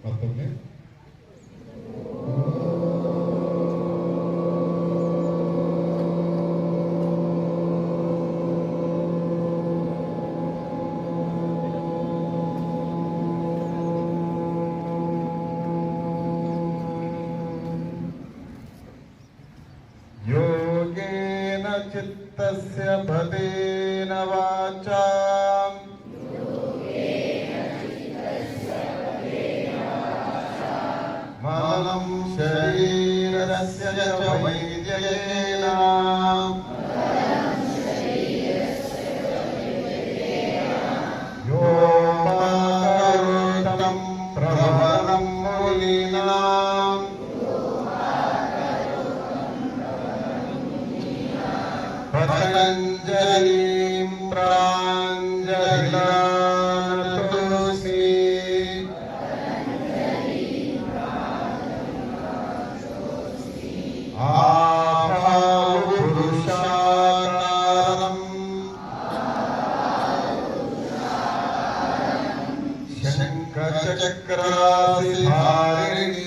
ಮತ್ತೊಮ್ಮೆ ಯೋಗೇನ ಚಿತ್ತಸ್ಯ ಪದೇನ ವಾಚಾ ಮನಂ ಶರೀರಸ್ಯ ಚ ವೈದ್ಯೇನ ಯೋಗಕರೋತಂ ಪ್ರವರಂ ಮುನೀನಾಂ ಪತಂಜಲಿಂ ಪ್ರಾಂಜಲಿನತೋಸಿ ಆಭಾವಪುರುಷಾಕಾರಂ ಶಂಖಚಕ್ರಾಸಿಧಾರಿಣಿ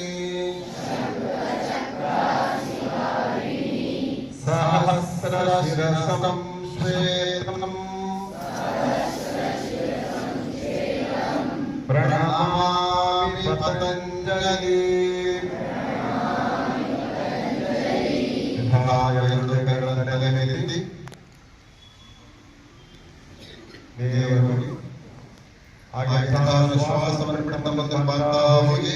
ಸಹಸ್ರಶಿರಸಂ ಶ್ವೇತಂ ಪ್ರಣಮಾಮಿ ಪತಂಜಲಿ ಎರಡು ಕೈಗಳ ತಲೆ ಮೇಲೆತ್ತಿ ದೇವರಿಗೆ ಹಾಗೆ ಶ್ವಾಸವನ್ನು ಬಿಡ್ತಾ ಮಾಡ್ತಾ ಹೋಗಿ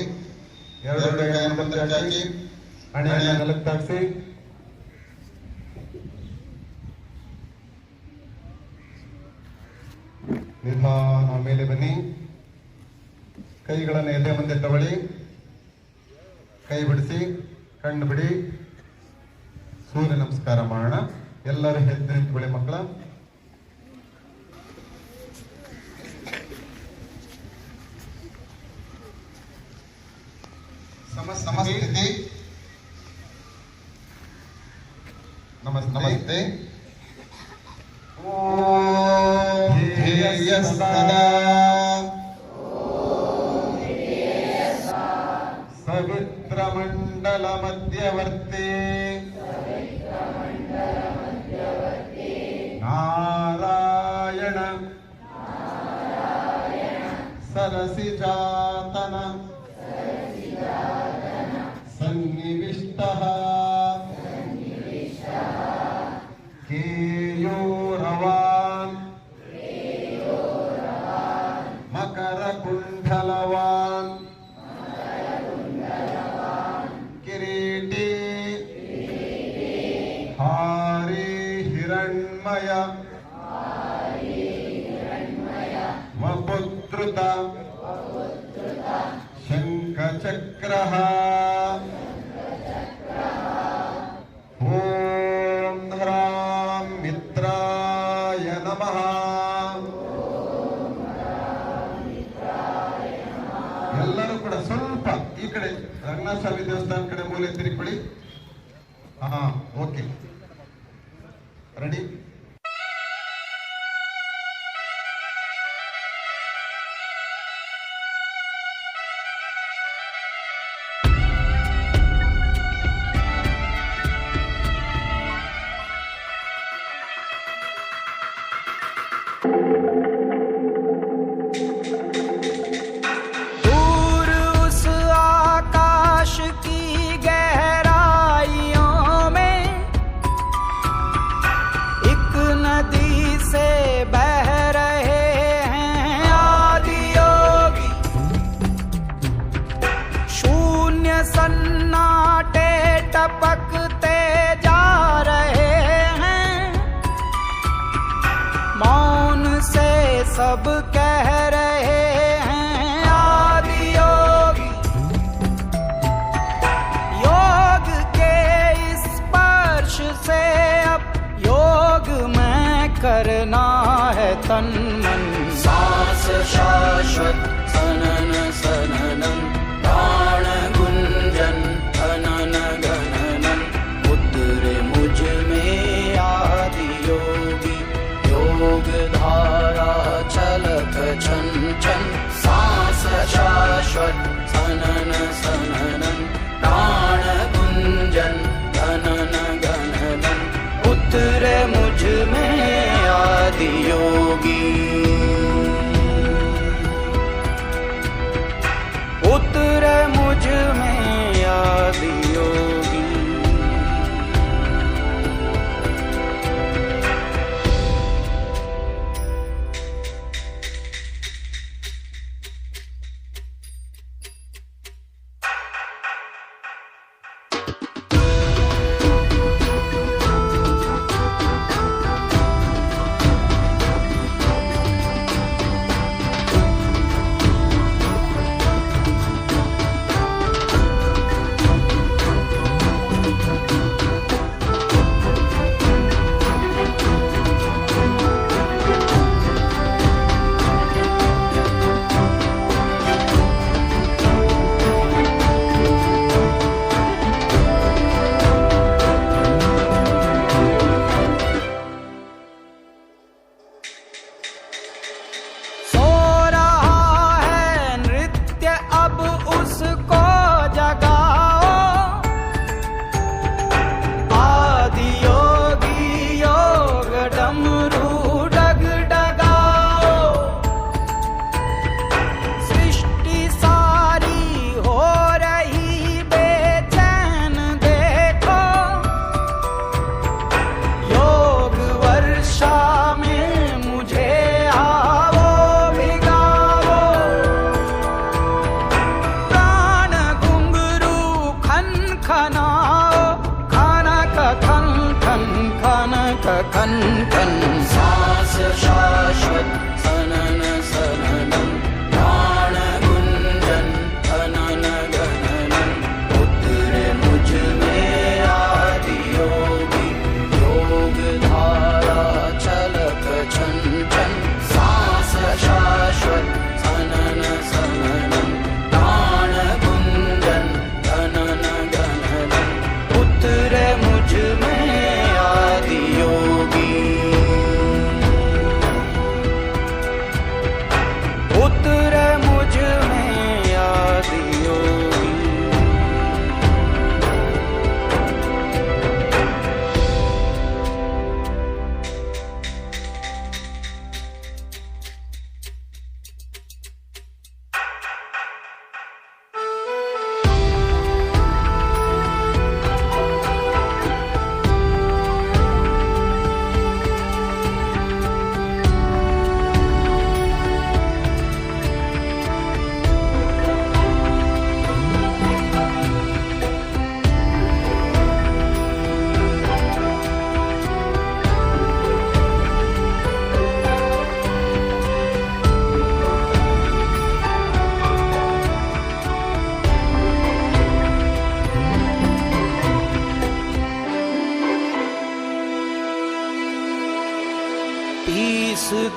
ಎರಡು ಕೈಯನ್ನು ಮುಂದೆ ಹಾಕಿ ಹಣೆಯ ನೆಲಕ್ಕೆ ತಾಗಿಸಿ ನಿಧಾನ ಮೇಲೆ ಬನ್ನಿ. ಕೈಗಳನ್ನು ಎದೆ ಮುಂದೆ ತಗೊಳ್ಳಿ, ಕೈ ಬಿಡಿಸಿ, ಕಣ್ಣು ಬಿಡಿ, ಸೂರ್ಯ ನಮಸ್ಕಾರ ಮಾಡೋಣ. ಎಲ್ಲರೂ ಎದ್ದು ನಿಂತ್ಕೊಳ್ಳಿ ಮಕ್ಕಳ. ನಮಸ್ತೆ ನಮಸ್ತೆ. ಸವಿತ್ರಮಂಡಲ ಮಧ್ಯವರ್ತಿ ನಾರಾಯಣ ಸರಸಿಜಾತನ ಸನ್ನಿವಿಷ್ಟಃ ಕೇಯೂರವಾನ್ ಮಕರಕುಂಡಲವಾನ್ ಕಿರೀಟಿ ಹಾರಿ ಹಿರಣ್ಮಯ ವಪುತ್ರುತ ಶಂಖಚಕ್ರಃ ಓಂ ಹ್ರಾಂ ಮಿತ್ರಾಯ ನಮಃ. ಎಲ್ಲರೂ ಕೂಡ ಸ್ವಲ್ಪ ಈ ಕಡೆ ರಂಗನಾಥ ಸ್ವಾಮಿ ದೇವಸ್ಥಾನ ಕಡೆ ಮೂಲೆ ತಿರುಗಿಬಿಡಿ. ಹಾ, ಓಕೆ, ರೆಡಿ. सन्नाटे टपकते जा रहे हैं, मौन से सब कह रहे हैं आदि योगी। योग के स्पर्श से अब योग में करना है तन मन। सांस शाश्वत सनन सननम प्राण गुंजन अनन गणनन उतरे मुझ में आदि योगी। योग धारा छलक छन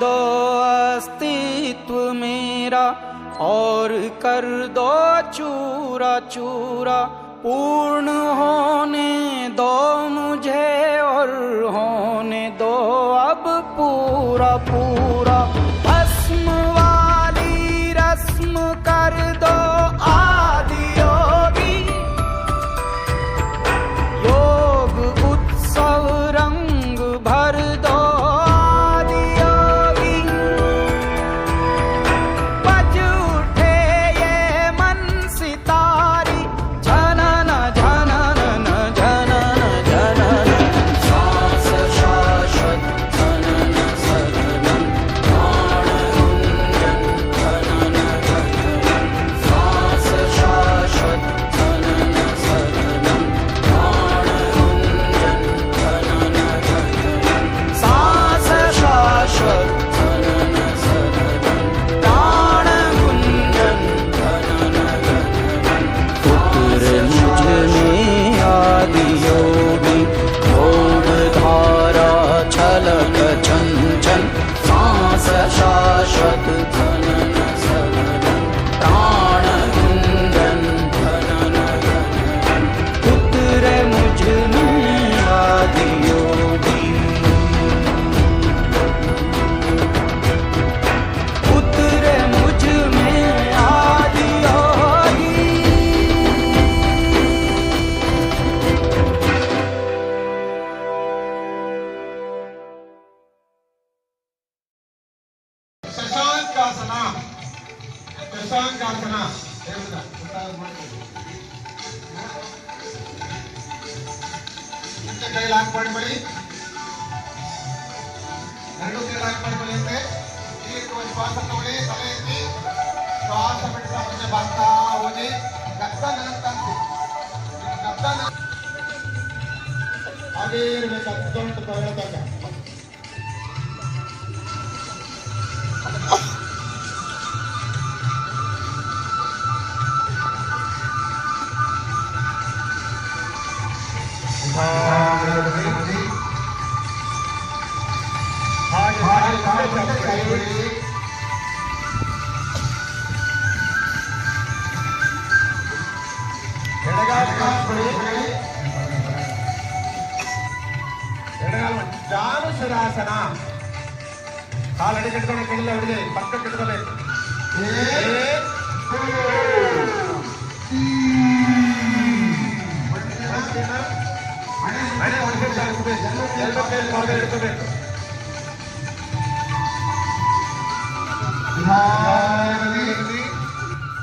दो अस्तित्व मेरा और कर दो चूरा चूरा, पूर्ण होने दो मुझे और होने दो अब पूरा पूरा। भस्म वाली रस्म कर दो आदि योगी, योग उत्सव रंग भर दो आदि योगी। बज उठे ये मन सितारी, झनन झनन झनन झनन, सांस शाश्वत झनन सनन, प्राण गुंजन झनन झनन, सांस शाश्वत झनन सनन, प्राण गुंजन झनन झनन, सांस शाश्वत झनन सनन, प्राण गुंजन झनन झनन। उतर मुझ में आदि योगी, योग धारा छलक चंचल, सांस शाश्वत झनन सनन, प्राण गुंजन झनन झनन। उतर मुझ में आदि योगी, उतर मुझ में आदि योगी। ಶಶಾಂಕಾಸನ ಶಶಾಂಕಾಸನ ಹೇಳ್ಬಿಡ. ಮುಂಚೆ ಕೈ ಲಾಕ್ ಮಾಡ್ಕೊಳ್ಳಿ, ಎರಡು ಕೈ ಲಾಕ್ ಮಾಡ್ಕೊಳ್ಳಿ. ಅಂದ್ರೆ ದೀರ್ಘವಾಗಿ ಶ್ವಾಸ ತಗೊಳ್ಳಿ, ತಲೆ ಎತ್ತಿ ಶ್ವಾಸ ಬಿಡ್ತಾ ಮುಂದೆ ಬರ್ತಾ ಹೋಗಿ ಗದ್ದ ನೆನಪ್ತಾ ಗದ್ದ ಹಾಗೇ ಇರಬೇಕು 18 ಬರೋ ತನಕ. ಜಾನುಶಿರಾಸನ, ಕಾಲು ಅಡಿ ಕಟ್ಕೊಂಡು ಕೆಳಗೆ ಹೊಡೆದಿ ಪಕ್ಕ ಕಟ್ಕೋಬೇಕು.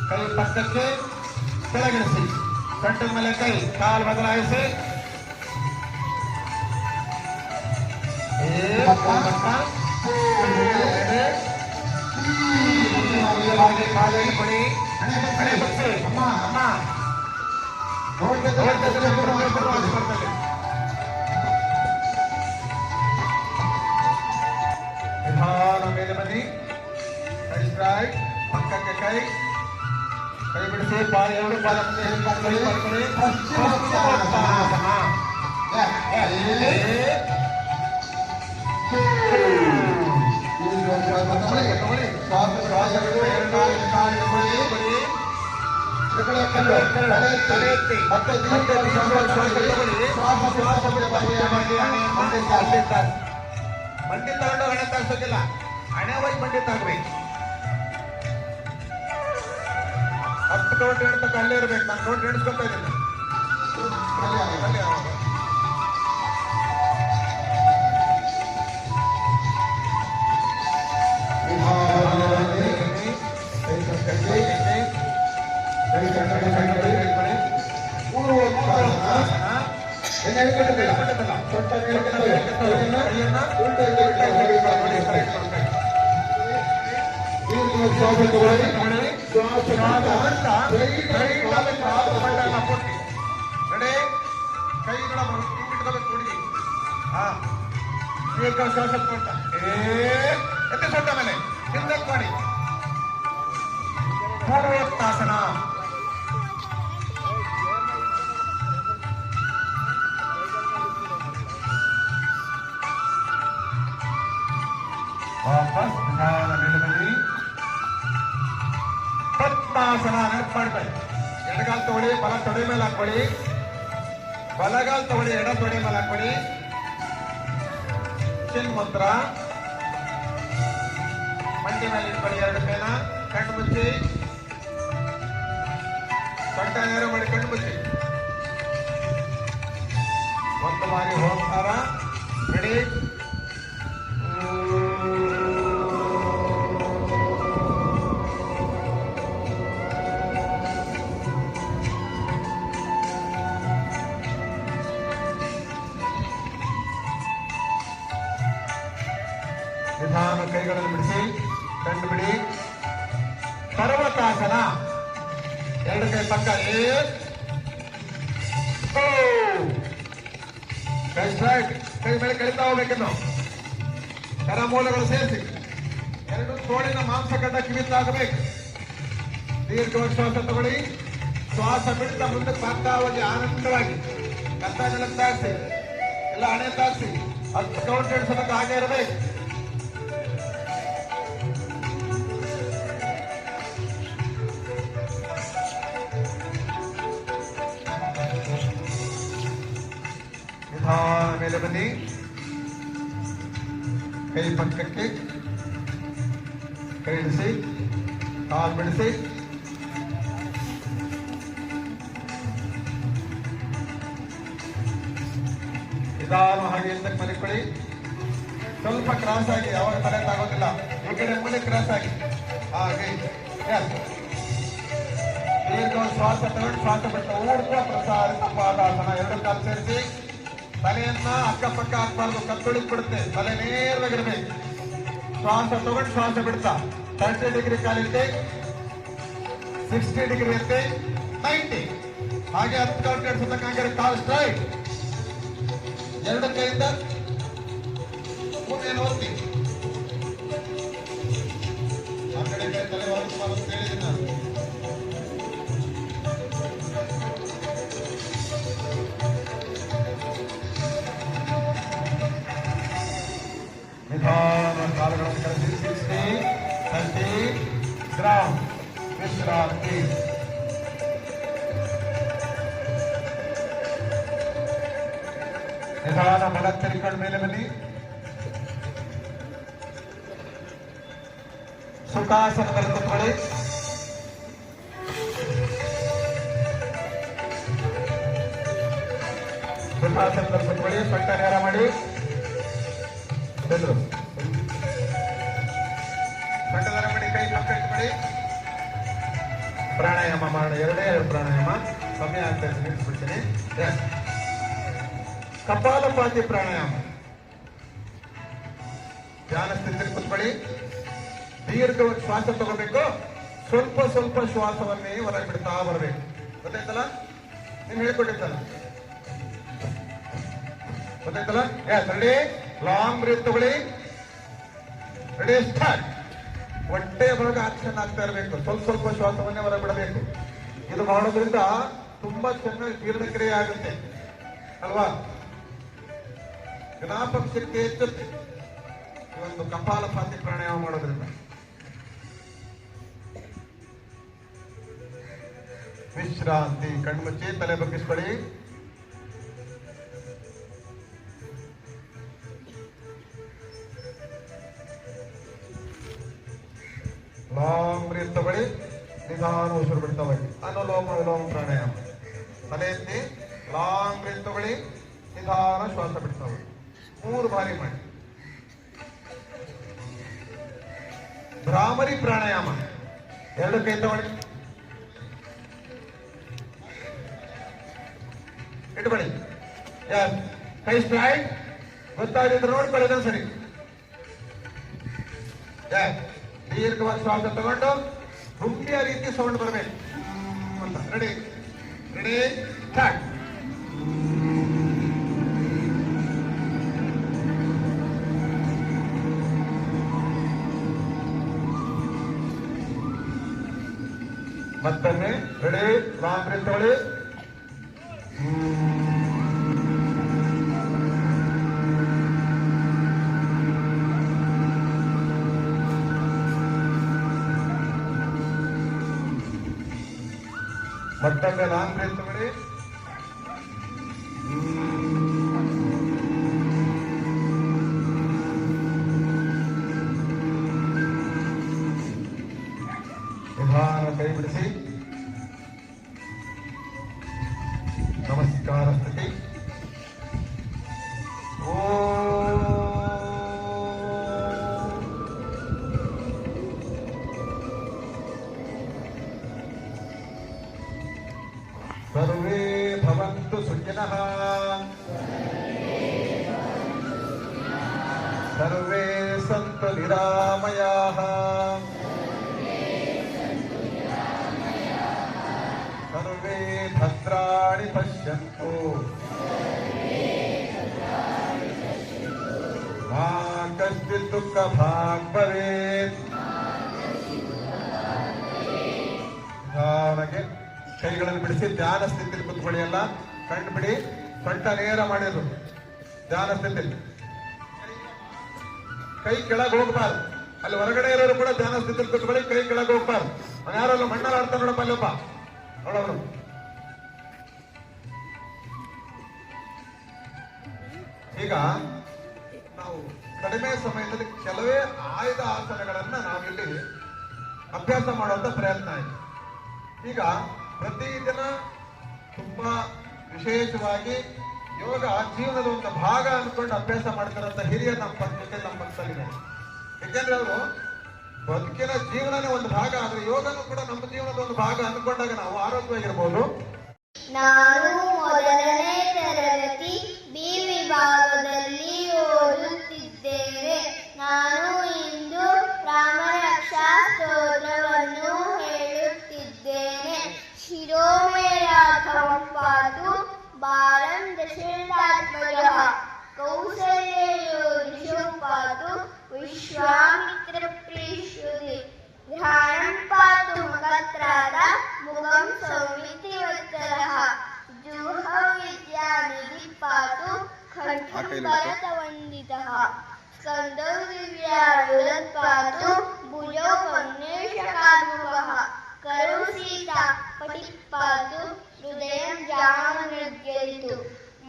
ಕೈ ಪಕ್ಕಕ್ಕೆ ಕೆಳಗಿಳಿಸಿ, ಸೊಂಟದ ಮೇಲೆ ಕೈ, ಕಾಲು ಬದಲಾಯಿಸಿ. ಹಣೆ ಬಗ್ಸಿ, ಅಮ್ಮ ಅಮ್ಮ ನಿಧಾನ ಮೇಲೆ ಬನ್ನಿ. ಕೈ ಸ್ಟ್ರೈಟ್, ಪಕ್ಕಕ್ಕೆ ಕೈ, ಕೈ ಬಿಡಿಸಿ, ಪಾದ ಎರಡು ಪಾದ ಮುಂದೆ ಕೈ ಮಾಡ್ಕೊಳ್ಳಿ. ಮಂಡಿ ತಗೊಂಡು ಹಣೆ ತರಿಸೋದಿಲ್ಲ, ಹಣೆ ಹೋಗಿ ಮಂಡಿ ತಗಬೇಕು. 10 ಕೌಂಟ್ ಎಣ್ತಕ್ಕ ಅಲ್ಲೇ ಇರ್ಬೇಕು. ನಾನು ಕೌಂಟ್ ಎಣಿಸ್ಕೊತಾ ಇದ್ದೀನಿ. ಶ್ವಾಸ ಕೊಟ್ಟ ಎತ್ತೆ ಸೊಟ್ಟ ಮೇಲೆ ಹಿಂದಕ್ಕೆ ಮಾಡಿ. ಪೂರ್ವೋತ್ತಾಸನ, ವಾಪಸ್ ತಗೊಳ್ಳಿ, ಬಲ ತೊಡೆ ಮೇಲೆ ಹಾಕೊಳ್ಳಿ. ಬಲಗಾಲ್ ತಗೊಳ್ಳಿ, ಎಡ ತೊಡೆ ಮೇಲೆ ಹಾಕೊಳ್ಳಿ. ಚಿನ್ ಮುದ್ರ ಮಂಡಿ ಮೇಲೆ ಇಟ್ಕೊಳ್ಳಿ. ಎರಡು ಕೈನ ಕಣ್ಣು ಮುಚ್ಚಿ, ಸೊಂಟ ನೇರ ಮಾಡಿ ಕಣ್ಣು ಮುಚ್ಚಿ. ಒಂದು ಬಾರಿ ಹೋಗ್ತಾರ. ರೆಡಿ? ನಿಧಾನ ಕೈಗಳನ್ನು ಬಿಡಿಸಿ, ಕಣ್ಣು ಬಿಡಿ. ಪರ್ವತಾಸನ. ಎರಡು ಕೈ ಪಕ್ಕ, ಕೈ ಸ್ಟ್ರೈಟ್, ಕೈ ಮೇಲೆ ಕಳಿತಾ ಹೋಗ್ಬೇಕಿನ್ನು. ಕರಮೂಲಗಳು ಸೇರಿಸಿ, ಎರಡು ತೋಳಿನ ಮಾಂಸಗಡ್ಡ ಕಿವಿತಾಗಬೇಕು. ದೀರ್ಘವಾಗಿ ಶ್ವಾಸ ತಗೊಳ್ಳಿ. ಶ್ವಾಸ ಬಿಡ್ತಾ ಮುಂದಕ್ಕೆ ಸಾಗ್ತಾ ಹೋಗಿ ಆನಂದವಾಗಿ. ಕತ್ತ ನೆಲಕ್ಕೆ ತಾಗಿಸಿ, ಎಲ್ಲ ಹಣೆ ತಾಗಿಸಿ. 10 ಕೌಂಟ್ ಹಿಡಿಸೋದಕ್ಕೆ ಹಾಗೆ ಇರಬೇಕು. ಮೇಲೆ ಬನ್ನಿ. ಕೈ ಪಕ್ಕಕ್ಕೆ, ಕೈ ಇಳಿಸಿ, ಕಾಲು ಬಿಡಿಸಿ. ನಿಧಾನವಾಗಿ ಹಿಂದಕ್ಕೆ ಮಲಿಕೊಳ್ಳಿ. ಸ್ವಲ್ಪ ಕ್ರಾಸ್ ಆಗಿ, ಯಾವಾಗ ತಲೆ ಆಗೋದಿಲ್ಲ. ಈ ಕಡೆ ಮುಂದೆ ಕ್ರಾಸ್ ಆಗಿ ಹಾಗೆ. ದೀರ್ಘ ಶ್ವಾಸ ತಗೊಂಡು ಶ್ವಾಸ ಬಿಟ್ಟು ಊರ್ಧ್ವ ಪ್ರಸಾರಿತ ಪಾದಾಸನ. ಎರಡು ಕಾಲು ಸೇರಿಸಿ. ತಲೆಯನ್ನ ಅಕ್ಕಪಕ್ಕ ಹಾಕ್ಬಾರ್ದು, ಕತ್ತೊಳಿಕ್ ಬಿಡುತ್ತೆ. ತಲೆ ನೇರವಾಗಿರ್ಬೇಕು. ಶ್ವಾಸ ತಗೊಂಡು ಶ್ವಾಸ ಬಿಡ್ತಾ 30 ಡಿಗ್ರಿ ಕಾಲಿರುತ್ತೆ, 60 ಡಿಗ್ರಿ ಇರುತ್ತೆ, 90. ಹಾಗೆ 10 ಕೌಂಟ್ ಹಿಡಿಸೋದಕ್ಕೆ ಕಾಲು ಸ್ಟ್ರೈಟ್. ಎರಡು ಕೈಯಿಂದ ಮುಂದೆ ಓದ್ತಿ. ಆ ಕಡೆ ಕೈ ತಲೆ ಹೊರತು ಹೇಳಿದ್ದೀನಿ ನಾನು. ನಿಧಾನ ಕಾಲುಗಳನ್ನು ಕಳಿಸಿ. 60, 30 ಗ್ರಾಮ್ ವಿಶ್ರಾಂತಿ. ನಿಧಾನ ಬಲ ತಿರ್ಕೊಂಡು ಮೇಲೆ ಬನ್ನಿ. ಸುಖಾಸನದಲ್ಲಿ ಕೂತ್ಕೊಳ್ಳಿ. ಸುಖಾಸನದಲ್ಲಿ ಕೂತ್ಕೊಳ್ಳಿ. ಸೊಂಟ ನೇರ ಮಾಡಿ. ಸೊಂಟದಾರ ಮಾಡಿ, ಕೈ ಪಕ್ಕ ಇಟ್ಕೊಳ್ಳಿ. ಪ್ರಾಣಾಯಾಮ ಮಾಡೋಣ. ಎರಡೇ ಎರಡು ಪ್ರಾಣಾಯಾಮ. ಸಮಯ ಅಂತ ನಿಲ್ಲಿಸ್ಬಿಡ್ತೀನಿ. ಕಪಾಲಪಾತಿ ಪ್ರಾಣಾಯಾಮ. ಧ್ಯಾನ ಸ್ಥಿತಿಯಲ್ಲಿ ಕೂತ್ಕೊಳ್ಳಿ. ದೀರ್ಘವಾಗಿ ಶ್ವಾಸ ತಗೋಬೇಕು. ಸ್ವಲ್ಪ ಸ್ವಲ್ಪ ಶ್ವಾಸವನ್ನೇ ಹೊರಗೆ ಬಿಡ್ತಾ ಬರಬೇಕು. ಗೊತ್ತಾಯ್ತಲ್ಲ? ನೀನು ಹೇಳ್ಕೊಟ್ಟಿದ್ದಲ್ಲ, ಗೊತ್ತಾಯ್ತಲ್ಲ? ರೆಡಿ? ಲಾಂಗ್ ಬ್ರೀತ್ ತಗೊಳ್ಳಿ. ರೆಡಿ? ಸ್ಟಾರ್ಟ್. ಹೊಟ್ಟೆ ಒಳಗೆ ಆಕ್ಷನ್ ಆಗ್ತಾ ಇರಬೇಕು. ಸ್ವಲ್ಪ ಸ್ವಲ್ಪ ಶ್ವಾಸವನ್ನೇ ಹೊರಗೆ ಬಿಡಬೇಕು. ಇದು ಮಾಡೋದ್ರಿಂದ ತುಂಬಾ ಚೆನ್ನಾಗಿ ಜೀರ್ಣಕ್ರಿಯೆ ಆಗುತ್ತೆ ಅಲ್ವಾ? ಜ್ಞಾಪಕ ಶಕ್ತಿ ಹೆಚ್ಚುತ್ತೆ ಈ ಒಂದು ಕಪಾಲಪಾತಿ ಪ್ರಾಣಾಯಾಮ ಮಾಡೋದ್ರಿಂದ. ವಿಶ್ರಾಂತಿ. ಕಣ್ಮುಚ್ಚಿ, ತಲೆ ಬಗ್ಗಿಸ್ಕೊಳ್ಳಿ. ಲಾಂಗ್ ಬ್ರೀತ್ ತಗೊಳ್ಳಿ. ನಿಧಾನ ಉಸಿರು ಬಿಡ್ತಾ ಹೋಗಿ. ಅನುಲೋಮ ವಿಲೋಮ ಪ್ರಾಣಾಯಾಮ. ತಲೆ ಎತ್ತಿ ಲಾಂಗ್ ಬ್ರೀತ್ ತಗೊಳ್ಳಿ. ನಿಧಾನ ಶ್ವಾಸ ಬಿಡ್ತಾ ಹೋಗಿ. 3 ಬಾರಿ ಮಾಡಿ. ಭ್ರಾಮರಿ ಪ್ರಾಣಾಯಾಮ. ಎರಡು ಕೈ ತಗೊಳ್ಳಿ, ಇಟ್ಕೊಳ್ಳಿ. ಕೈ ಸ್ಟ್ರೈಟ್. ಗೊತ್ತಾಗಿದ್ರೆ ನೋಡ್ಕೊಳ್ಳಿ. ಸರಿ. ದೀರ್ಘವಾದ ಶ್ವಾಸ ತಗೊಂಡು ರುಂಬಿಯ ರೀತಿ ಸೌಂಡ್ ಬರಬೇಕು ಅಂತ. ರೆಡಿ? ರೆಡಿ? ಸ್ಟಾರ್ಟ್. ಮತ್ತೊಮ್ಮೆ. ರೆಡಿ? ಲಾಂಗ್ ಬ್ರೀತ್ ತಗೊಳ್ಳಿ. ಭಕ್ತಂಗೆ ಲಾಂಗ್ ಬ್ರೇಕ್ ತಗೊಳ್ಳಿ. ನಿಧಾನ ಕೈ ಬಿಡಿಸಿ ನಮಸ್ಕಾರ ಸ್ಥಿತಿ. ಸರ್ವೇ ಭವಂತು ಸುಖಿನಃ, ಸರ್ವೇ ಸಂತು ನಿರಾಮಯಾಃ, ಸರ್ವೇ ಭದ್ರಾಣಿ ಪಶ್ಯಂತು ಮಾ ಕಶ್ಚಿತ್ ದುಃಖ ಭಾಗ್ ಭವೇತ್. ನಿಧಾನಕ್ಕೆ ಕೈಗಳನ್ನು ಬಿಡಿಸಿ ಧ್ಯಾನ ಸ್ಥಿತಿಯಲ್ಲಿ ಕುತ್ಕೊಳ್ಳಿ. ಎಲ್ಲ ಕಣ್ಣು ಬಿಡಿ, ಸೊಂಟ ನೇರ ಮಾಡಿದ್ರು ಧ್ಯಾನ ಸ್ಥಿತಿಯಲ್ಲಿ. ಕೈ ಕೆಳಗೆ ಹೋಗ್ಬಾರ್ದು. ಅಲ್ಲಿ ಹೊರಗಡೆ ಇರೋರು ಕೂಡ ಧ್ಯಾನ ಸ್ಥಿತಿಯಲ್ಲಿ ಕುತ್ಕೊಳ್ಳಿ, ಕೈ ಕೆಳಗೆ ಹೋಗ್ಬಾರ್ದು. ಯಾರಲ್ಲ ಮಣ್ಣಾರ ಆಡ್ತಾ ನೋಡಪ್ಪ ಅಲ್ಲಪ್ಪ ನೋಡೋರು. ಈಗ ನಾವು ಕಡಿಮೆ ಸಮಯದಲ್ಲಿ ಕೆಲವೇ ಆಯ್ದ ಆಸನಗಳನ್ನ ನಾವಿಲ್ಲಿ ಅಭ್ಯಾಸ ಮಾಡುವಂತ ಪ್ರಯತ್ನ ಇದೆ. ಈಗ ಪ್ರತಿದಿನ ತುಂಬಾ ವಿಶೇಷವಾಗಿ ಯೋಗ ಜೀವನದ ಒಂದು ಭಾಗ ಅನ್ಕೊಂಡು ಅಭ್ಯಾಸ ಮಾಡ್ತಾರಂತ ಹಿರಿಯ ನಮ್ಮ ಪಕ್ಕದಲ್ಲಿ. ಯಾಕೆಂದ್ರೆ ಅವರು ಬದುಕಿನ ಜೀವನನೇ ಒಂದು ಭಾಗ, ಆದ್ರೆ ಯೋಗನೂ ಕೂಡ ನಮ್ಮ ಜೀವನದ ಒಂದು ಭಾಗ ಅನ್ಕೊಂಡಾಗ ನಾವು ಆರೋಗ್ಯವಾಗಿರ್ಬೋದು. ನಾನು ಮೊದಲನೇ ತರಗತಿ ಬಿ ವಿಭಾಗದಲ್ಲಿ ಓದುತ್ತಿದ್ದೇನೆ. ನಾನು ಇಂದು ರಾಮರಕ್ಷಾ ಸ್ತೋತ್ರವನ್ನು ಹೇಳುತ್ತಿದ್ದೇನೆ. ಶಿರೋಮೇ ರಾಘವಂ ಪಾತು ಬಾಲಂ ದಶರಥಾತ್ಮಜಃ, ಕೌಸಲ್ಯೋ ದಿಶೋ ಪಾತು ವಿಶ್ವಾಮಿತ್ರ ಪ್ರೀಷ್ಯತಿ, ಧ್ಯಾನಂ ಪಾತು ಮಗತ್ರಾದ ಮುಖಂ ಸೌಮಿತ್ರಿವತ್ಸರಃ, ಜುಹ ವಿದ್ಯಾನಿಧಿ ಪಾತು ಖಡ್ಗಂ ಭರತವಂದಿತಃ, ಸ್ಕಂದೋ ದಿವ್ಯಾಯುಧಂ ಪಾತು ಭುಜೋ ಗಣೇಶಕಾರ್ಮುಕಃ, ಕರೋ ಸೀತಾ ಪಟಿಪಾತು ಹೃದಯಂ ಜಾಮನೃಗ್ಯರಿತು,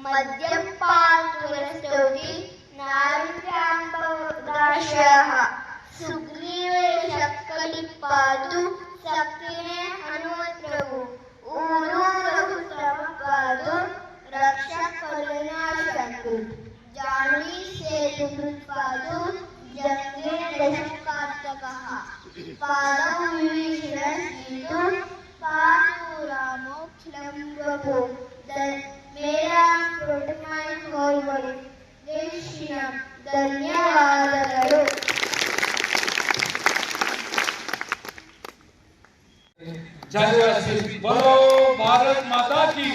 ಮದ್ಯಂ ಪಾತು ವರಸ್ತೌತಿ ನಾರಂತ್ಯಾಂಬದಾಶಯಃ, ಸುಗ್ರೀವೇಶ ಕಲಿಪಾತು ಸಕ್ರಿಣೆ ಹನುಮತ್ರವು, ಊರು ರಘುತಮಪಾತು ರಕ್ಷ ಕರುಣಾಶಂಕು, ಜಾನ್ವಿ ಸೇತು ಪಾತು ಜಂಗೇ ದಶಕಾರ್ತಕಃ, ಪಾದಂ ವಿಭೀಷಣ ಸ್ಮೀತು ಪಾತು ರಾಮೋಖಿಲಂ ಪ್ರಭು. ಮೇರಾ protect my whole body. ಜೈ ಶ್ರೀರಾಮ್. ಧನ್ಯವಾದಗಳು. जय श्री बोलो भारत माता की।